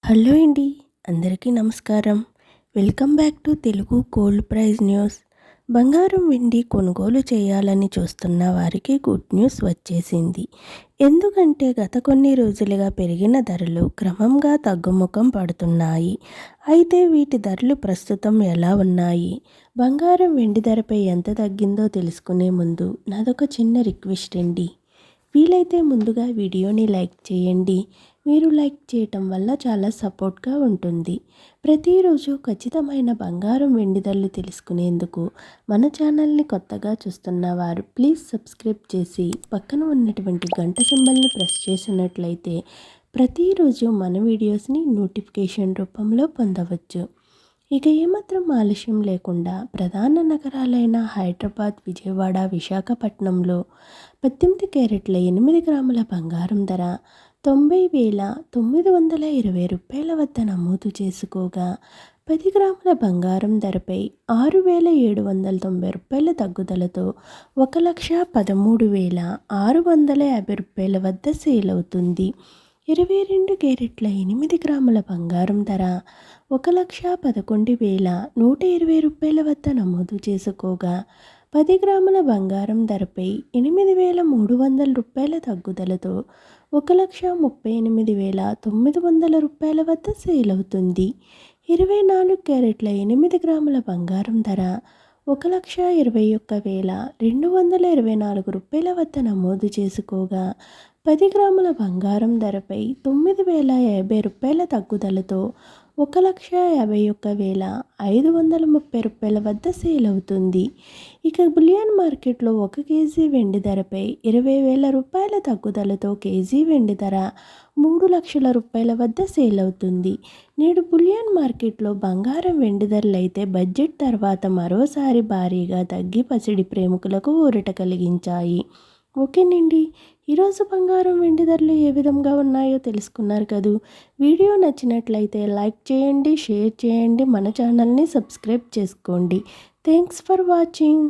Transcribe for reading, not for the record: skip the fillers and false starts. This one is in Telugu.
హలో అండి, అందరికీ నమస్కారం. Welcome back to Telugu gold price news. బంగారం వెండి కొనుగోలు చేయాలని చూస్తున్న వారికి గుడ్ న్యూస్ వచ్చేసింది. ఎందుకంటే గత కొన్ని రోజులుగా పెరిగిన ధరలు క్రమంగా తగ్గుముఖం పడుతున్నాయి. అయితే వీటి ధరలు ప్రస్తుతం ఎలా ఉన్నాయి, బంగారం వెండి ధరపై ఎంత తగ్గిందో తెలుసుకునే ముందు నాదొక చిన్న రిక్వెస్ట్ అండి. వీలైతే ముందుగా వీడియోని లైక్ చేయండి. మీరు లైక్ చేయటం వల్ల చాలా సపోర్ట్గా ఉంటుంది. ప్రతిరోజు ఖచ్చితమైన బంగారం వెండి ధరలు తెలుసుకునేందుకు మన ఛానల్ని కొత్తగా చూస్తున్నవారు ప్లీజ్ సబ్స్క్రైబ్ చేసి పక్కన ఉన్నటువంటి గంట సింబల్ని ప్రెస్ చేసినట్లయితే ప్రతిరోజు మన వీడియోస్ని నోటిఫికేషన్ రూపంలో పొందవచ్చు. ఇక ఏమాత్రం ఆలస్యం లేకుండా ప్రధాన నగరాలైన హైదరాబాద్, విజయవాడ, విశాఖపట్నంలో 18 క్యారెట్ల 8 గ్రాముల బంగారం ధర 90,920 రూపాయల వద్ద నమోదు చేసుకోగా, 10 గ్రాముల బంగారం ధరపై 6,790 రూపాయల తగ్గుదలతో 1,13,650 రూపాయల వద్ద సేల్ అవుతుంది. 22 క్యారెట్ల 8 గ్రాముల బంగారం ధర 1,11,120 రూపాయల వద్ద నమోదు చేసుకోగా, 10 గ్రాముల బంగారం ధరపై 8,300 రూపాయల తగ్గుదలతో 1,38,900 రూపాయల వద్ద సేల్ అవుతుంది. 24 క్యారెట్ల 8 గ్రాముల బంగారం ధర 1,21,224 రూపాయల వద్ద నమోదు చేసుకోగా, 10 గ్రాముల బంగారం ధరపై 9,050 రూపాయల తగ్గుదలతో 1,51,530 రూపాయల వద్ద సేల్ అవుతుంది. ఇక బులియన్ మార్కెట్లో 1 కేజీ వెండి ధరపై 20,000 రూపాయల తగ్గుదలతో కేజీ వెండి ధర 3 లక్షల రూపాయల వద్ద సేల్ అవుతుంది. నేడు బులియన్ మార్కెట్లో బంగారం వెండి ధరలైతే బడ్జెట్ తర్వాత మరోసారి భారీగా తగ్గి పసిడి ప్రేమికులకు ఊరట కలిగించాయి. ఓకేనండి, ఈరోజు బంగారం వెండి ధరలు ఏ విధంగా ఉన్నాయో తెలుసుకున్నారు కదూ. వీడియో నచ్చినట్లయితే లైక్ చేయండి, షేర్ చేయండి, మన ఛానల్ని సబ్స్క్రైబ్ చేసుకోండి. Thanks for watching.